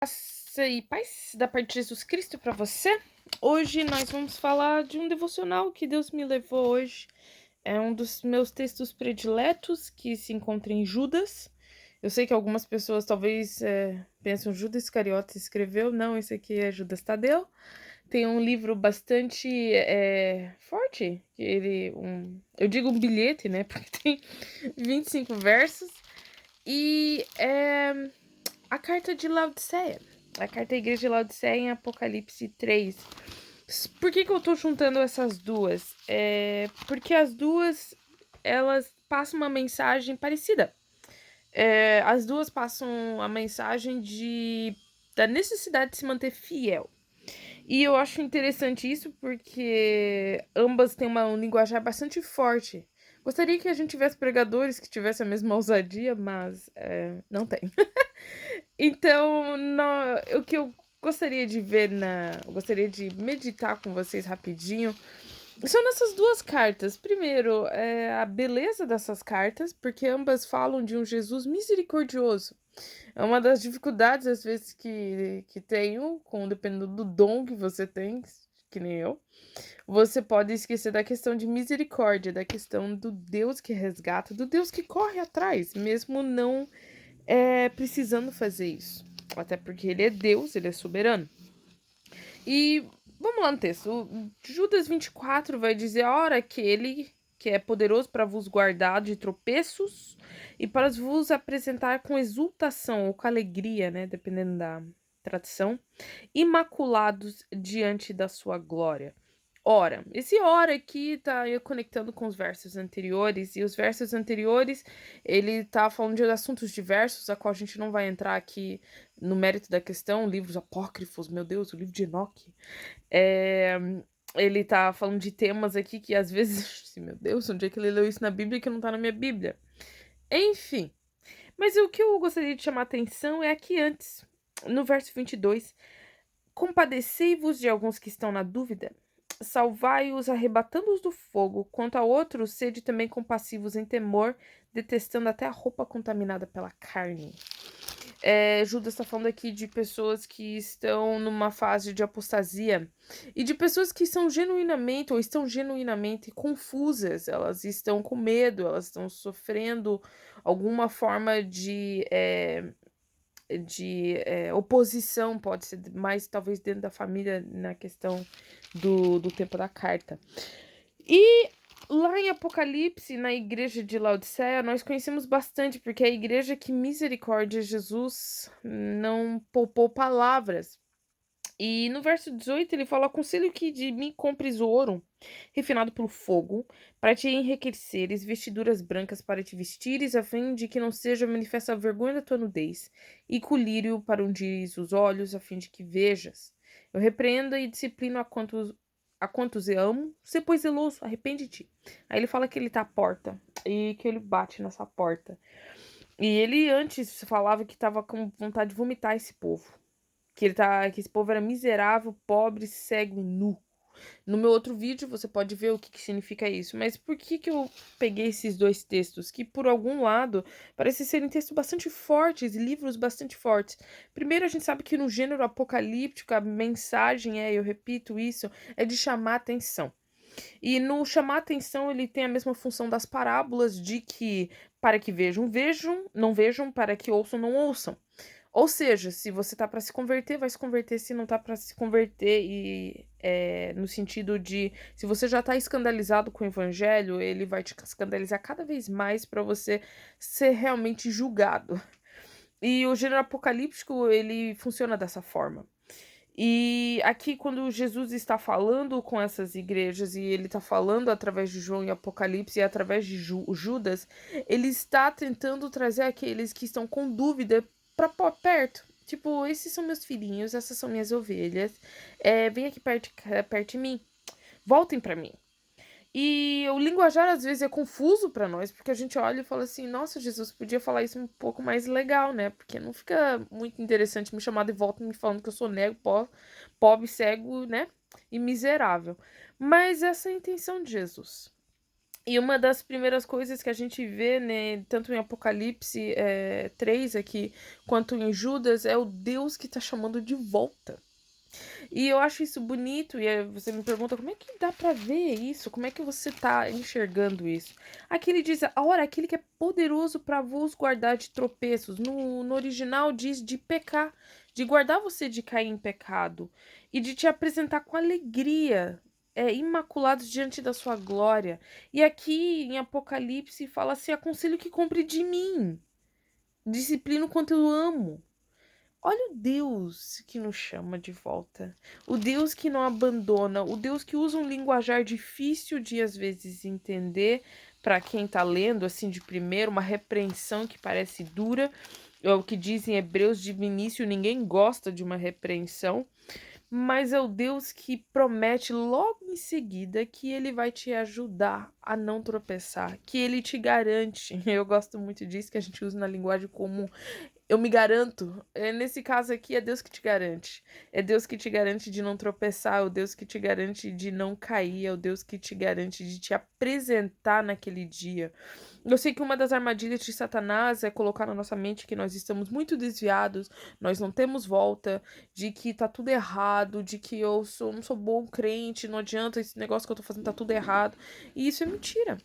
Graça e paz da parte de Jesus Cristo para você. Hoje nós vamos falar de um devocional que Deus me levou hoje. É um dos meus textos prediletos que se encontra em Judas. Eu sei que algumas pessoas talvez pensam Judas Iscariotes escreveu. Não, esse aqui é Judas Tadeu. Tem um livro bastante forte. Eu digo um bilhete, né? Porque tem 25 versos. E a carta de Laodiceia. A carta da igreja de Laodiceia em Apocalipse 3. Por que eu tô juntando essas duas? Porque as duas, elas passam uma mensagem parecida. As duas passam a mensagem da necessidade de se manter fiel. E eu acho interessante isso porque ambas têm uma linguajar bastante forte. Gostaria que a gente tivesse pregadores que tivessem a mesma ousadia, mas não tem. Então, o que eu gostaria de ver eu gostaria de meditar com vocês rapidinho são nessas duas cartas. Primeiro, a beleza dessas cartas, porque ambas falam de um Jesus misericordioso. É uma das dificuldades, às vezes, que tenho, dependendo do dom que você tem, que nem eu. Você pode esquecer da questão de misericórdia, da questão do Deus que resgata, do Deus que corre atrás, mesmo não precisando fazer isso. Até porque ele é Deus, ele é soberano. E vamos lá no texto. O Judas 24 vai dizer: ora, aquele que é poderoso para vos guardar de tropeços e para vos apresentar com exultação ou com alegria, né? Dependendo da tradução, imaculados diante da sua glória. Ora, esse ora aqui tá conectando com os versos anteriores, e os versos anteriores, ele tá falando de assuntos diversos, a qual a gente não vai entrar aqui no mérito da questão, livros apócrifos, meu Deus, o livro de Enoque. É, ele tá falando de temas aqui que às vezes, meu Deus, onde é que ele leu isso na Bíblia que não tá na minha Bíblia? Enfim, mas o que eu gostaria de chamar a atenção é aqui antes, no verso 22, compadecei-vos de alguns que estão na dúvida, salvai-os arrebatando-os do fogo, quanto a outros, sede também compassivos em temor, detestando até a roupa contaminada pela carne. Judas está falando aqui de pessoas que estão numa fase de apostasia e de pessoas que são genuinamente ou estão genuinamente confusas, elas estão com medo, elas estão sofrendo alguma forma de oposição, pode ser mais talvez dentro da família na questão do tempo da carta. E lá em Apocalipse, na igreja de Laodiceia, nós conhecemos bastante, porque é a igreja que misericórdia Jesus não poupou palavras. E no verso 18 ele fala: aconselho que de mim compres ouro refinado pelo fogo, para te enriqueceres, vestiduras brancas para te vestires, a fim de que não seja manifesta a vergonha da tua nudez, e colírio para ungires os olhos, a fim de que vejas. Eu repreendo e disciplino a quantos eu amo, se pois zeloso, arrepende-te. Aí ele fala que ele tá à porta, e que ele bate nessa porta. E ele antes falava que estava com vontade de vomitar esse povo. Que esse povo era miserável, pobre, cego e nu. No meu outro vídeo você pode ver o que significa isso. Mas por que eu peguei esses dois textos? Que por algum lado parecem serem textos bastante fortes, livros bastante fortes. Primeiro, a gente sabe que no gênero apocalíptico a mensagem eu repito isso, é de chamar atenção. E no chamar atenção ele tem a mesma função das parábolas de que para que vejam, vejam, não vejam, para que ouçam, não ouçam. Ou seja, se você tá para se converter, vai se converter. Se não tá para se converter, no sentido de se você já tá escandalizado com o evangelho, ele vai te escandalizar cada vez mais para você ser realmente julgado. E o gênero apocalíptico, ele funciona dessa forma. E aqui, quando Jesus está falando com essas igrejas, e ele está falando através de João e Apocalipse e através de Judas, ele está tentando trazer aqueles que estão com dúvida para perto. Tipo, esses são meus filhinhos, essas são minhas ovelhas. Vem aqui perto de mim. Voltem para mim. E o linguajar às vezes é confuso para nós, porque a gente olha e fala assim: nossa, Jesus, podia falar isso um pouco mais legal, né? Porque não fica muito interessante me chamar de volta me falando que eu sou nego, pobre, cego, né? E miserável. Mas essa é a intenção de Jesus. E uma das primeiras coisas que a gente vê, né, tanto em Apocalipse 3 aqui, quanto em Judas, é o Deus que tá chamando de volta. E eu acho isso bonito, e aí você me pergunta como é que dá pra ver isso? Como é que você tá enxergando isso? Aqui ele diz, ora, aquele que é poderoso para vos guardar de tropeços. No original diz de pecar, de guardar você de cair em pecado e de te apresentar com alegria, imaculados diante da sua glória. E aqui em Apocalipse fala assim: aconselho que compre de mim, disciplino quanto eu amo. Olha o Deus que nos chama de volta, o Deus que não abandona, o Deus que usa um linguajar difícil de às vezes entender para quem está lendo assim de primeiro, uma repreensão que parece dura, é o que dizem Hebreus de início, ninguém gosta de uma repreensão, mas é o Deus que promete logo em seguida que ele vai te ajudar a não tropeçar, que ele te garante. Eu gosto muito disso que a gente usa na linguagem comum. Eu me garanto. Nesse caso aqui, é Deus que te garante. É Deus que te garante de não tropeçar, é o Deus que te garante de não cair, é o Deus que te garante de te apresentar naquele dia. Eu sei que uma das armadilhas de Satanás é colocar na nossa mente que nós estamos muito desviados, nós não temos volta, de que tá tudo errado, de que não sou bom crente, não adianta, esse negócio que eu tô fazendo tá tudo errado. E isso é mentira.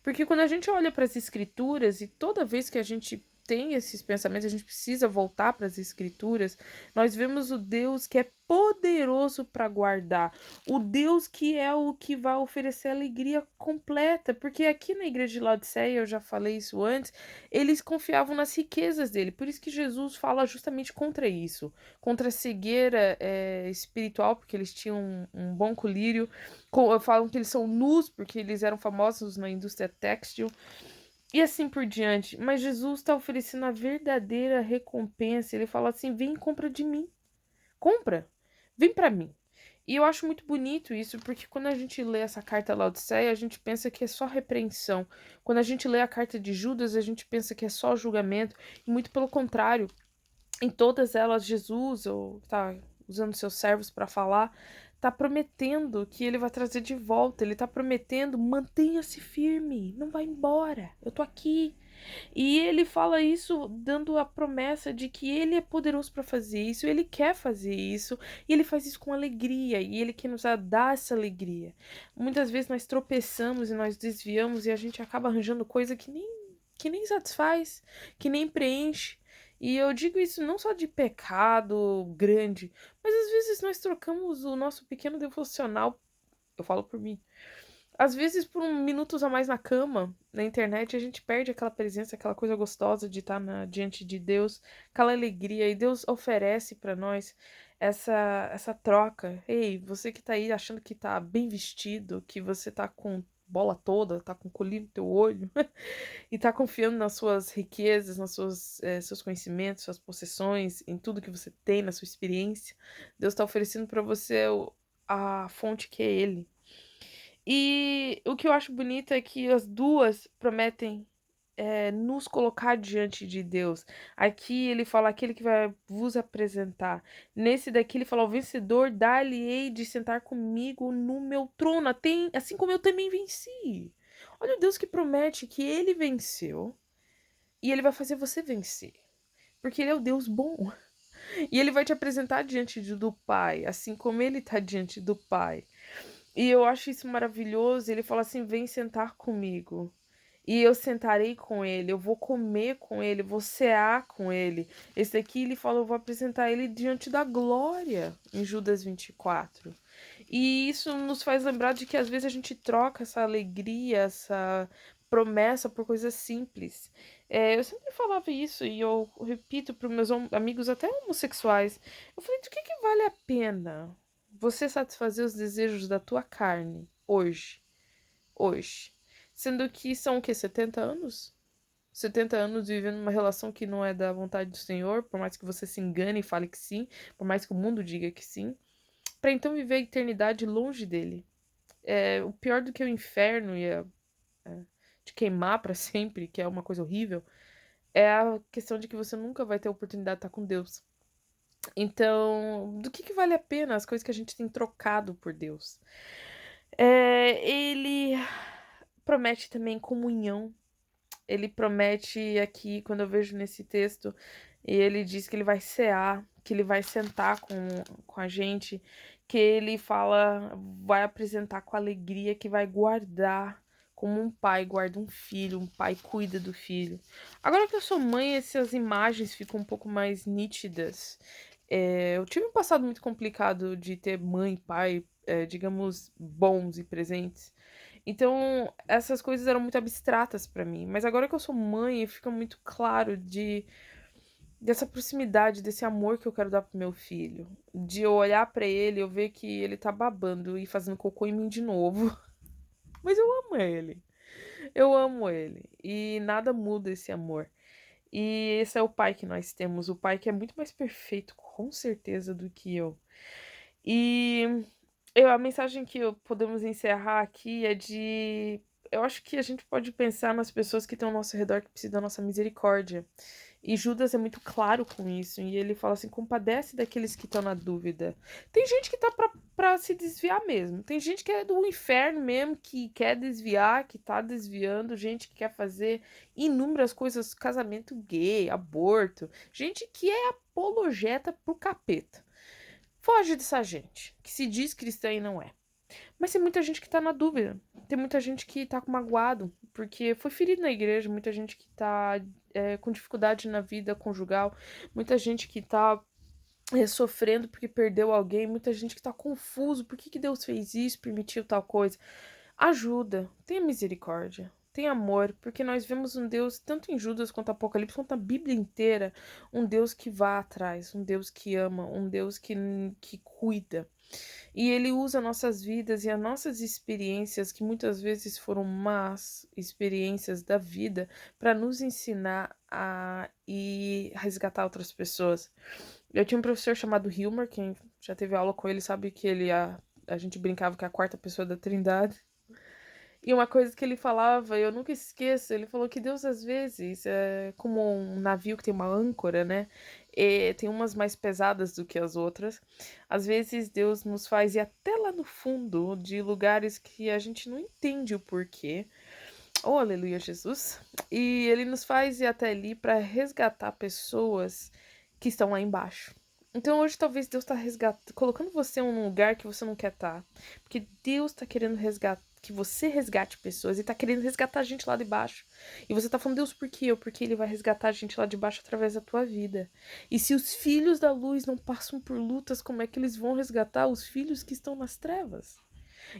Porque quando a gente olha para as escrituras e toda vez que a gente tem esses pensamentos, a gente precisa voltar para as escrituras, nós vemos o Deus que é poderoso para guardar, o Deus que é o que vai oferecer alegria completa, porque aqui na igreja de Laodiceia, eu já falei isso antes, eles confiavam nas riquezas dele, por isso que Jesus fala justamente contra isso, contra a cegueira espiritual, porque eles tinham um bom colírio, falam que eles são nus porque eles eram famosos na indústria têxtil e assim por diante. Mas Jesus está oferecendo a verdadeira recompensa. Ele fala assim: vem e compra de mim. Compra. Vem para mim. E eu acho muito bonito isso, porque quando a gente lê essa carta Laodiceia, a gente pensa que é só repreensão. Quando a gente lê a carta de Judas, a gente pensa que é só julgamento. E muito pelo contrário, em todas elas, Jesus, ou tá usando seus servos para falar, tá prometendo que ele vai trazer de volta. Ele tá prometendo, mantenha-se firme, não vai embora, eu tô aqui. E ele fala isso dando a promessa de que ele é poderoso para fazer isso, ele quer fazer isso, e ele faz isso com alegria, e ele quer nos dar essa alegria. Muitas vezes nós tropeçamos e nós desviamos e a gente acaba arranjando coisa que nem satisfaz, que nem preenche. E eu digo isso não só de pecado grande, mas às vezes nós trocamos o nosso pequeno devocional, eu falo por mim. Às vezes, por minutos a mais na cama, na internet, a gente perde aquela presença, aquela coisa gostosa de estar diante de Deus, aquela alegria. E Deus oferece para nós essa troca. Ei, você que tá aí achando que tá bem vestido, que você tá com bola toda, tá com colírio no teu olho, e tá confiando nas suas riquezas, seus conhecimentos, suas possessões, em tudo que você tem, na sua experiência. Deus está oferecendo para você a fonte que é Ele. E o que eu acho bonito é que as duas prometem nos colocar diante de Deus. Aqui ele fala aquele que vai vos apresentar. Nesse daqui ele fala: o vencedor, dar-lhe-ei de sentar comigo no meu trono, assim como eu também venci. Olha o Deus que promete que ele venceu e ele vai fazer você vencer. Porque ele é o Deus bom. E ele vai te apresentar diante do Pai, assim como ele está diante do Pai. E eu acho isso maravilhoso. Ele fala assim: vem sentar comigo. E eu sentarei com ele, eu vou comer com ele, vou cear com ele. Esse daqui ele fala: eu vou apresentar ele diante da glória, em Judas 24. E isso nos faz lembrar de que às vezes a gente troca essa alegria, essa promessa por coisas simples. Eu sempre falava isso e eu repito para os meus amigos, até homossexuais. Eu falei: do que vale a pena você satisfazer os desejos da tua carne hoje? Hoje. Sendo que são o quê? 70 anos? 70 anos vivendo uma relação que não é da vontade do Senhor, por mais que você se engane e fale que sim, por mais que o mundo diga que sim, para então viver a eternidade longe dele. O pior do que o inferno e de queimar para sempre, que é uma coisa horrível, é a questão de que você nunca vai ter a oportunidade de estar com Deus. Então, do que vale a pena as coisas que a gente tem trocado por Deus? Ele promete também comunhão. Ele promete aqui, quando eu vejo nesse texto, e ele diz que ele vai cear, que ele vai sentar com a gente, que ele fala, vai apresentar com alegria, que vai guardar, como um pai guarda um filho, um pai cuida do filho. Agora que eu sou mãe, essas imagens ficam um pouco mais nítidas. Eu tive um passado muito complicado de ter mãe e pai, digamos, bons e presentes. Então, essas coisas eram muito abstratas pra mim, mas agora que eu sou mãe, fica muito claro dessa proximidade, desse amor que eu quero dar pro meu filho, de eu olhar pra ele, eu ver que ele tá babando e fazendo cocô em mim de novo, mas eu amo ele. Eu amo ele e nada muda esse amor. E esse é o pai que nós temos, o pai que é muito mais perfeito, com certeza, do que eu. E a mensagem que podemos encerrar aqui é de. Eu acho que a gente pode pensar nas pessoas que estão ao nosso redor que precisam da nossa misericórdia. E Judas é muito claro com isso. E ele fala assim: compadece daqueles que estão na dúvida. Tem gente que tá pra se desviar mesmo. Tem gente que é do inferno mesmo, que quer desviar, que tá desviando. Gente que quer fazer inúmeras coisas: casamento gay, aborto. Gente que é apologeta pro capeta. Foge dessa gente, que se diz cristã e não é. Mas tem muita gente que tá na dúvida. Tem muita gente que tá magoado, porque foi ferido na igreja. Muita gente que tá com dificuldade na vida conjugal. Muita gente que tá sofrendo porque perdeu alguém. Muita gente que tá confuso. Por que Deus fez isso, permitiu tal coisa? Ajuda, tenha misericórdia, tenha amor, porque nós vemos um Deus, tanto em Judas quanto Apocalipse, quanto na Bíblia inteira, um Deus que vá atrás, um Deus que ama, um Deus que cuida. E ele usa nossas vidas e as nossas experiências, que muitas vezes foram más experiências da vida, para nos ensinar a e resgatar outras pessoas. Eu tinha um professor chamado Hilmer, quem já teve aula com ele sabe que ele a gente brincava que é a quarta pessoa da Trindade. E uma coisa que ele falava, eu nunca esqueço, ele falou que Deus às vezes é como um navio que tem uma âncora, né? E tem umas mais pesadas do que as outras. Às vezes Deus nos faz ir até lá no fundo de lugares que a gente não entende o porquê. Oh, aleluia, Jesus. E ele nos faz ir até ali para resgatar pessoas que estão lá embaixo. Então hoje talvez Deus está colocando você em um lugar que você não quer estar. Porque Deus está querendo resgatar, que você resgate pessoas e está querendo resgatar a gente lá de baixo. E você está falando, Deus, por quê? Porque Ele vai resgatar a gente lá de baixo através da tua vida. E se os filhos da luz não passam por lutas, como é que eles vão resgatar os filhos que estão nas trevas?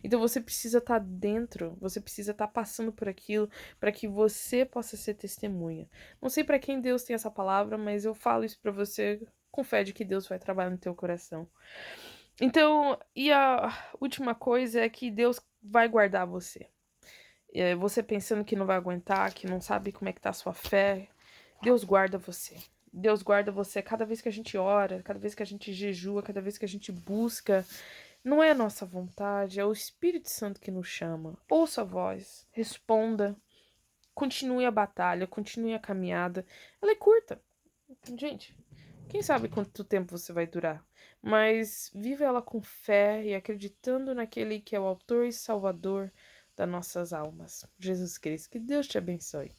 Então você precisa estar dentro, você precisa estar passando por aquilo para que você possa ser testemunha. Não sei para quem Deus tem essa palavra, mas eu falo isso para você com fé de que Deus vai trabalhar no teu coração. Então, e a última coisa é que Deus vai guardar você. Você pensando que não vai aguentar, que não sabe como é que tá a sua fé, Deus guarda você. Deus guarda você cada vez que a gente ora, cada vez que a gente jejua, cada vez que a gente busca. Não é a nossa vontade, é o Espírito Santo que nos chama. Ouça a voz, responda, continue a batalha, continue a caminhada. Ela é curta. Gente, quem sabe quanto tempo você vai durar? Mas vive ela com fé e acreditando naquele que é o autor e salvador das nossas almas, Jesus Cristo. Que Deus te abençoe.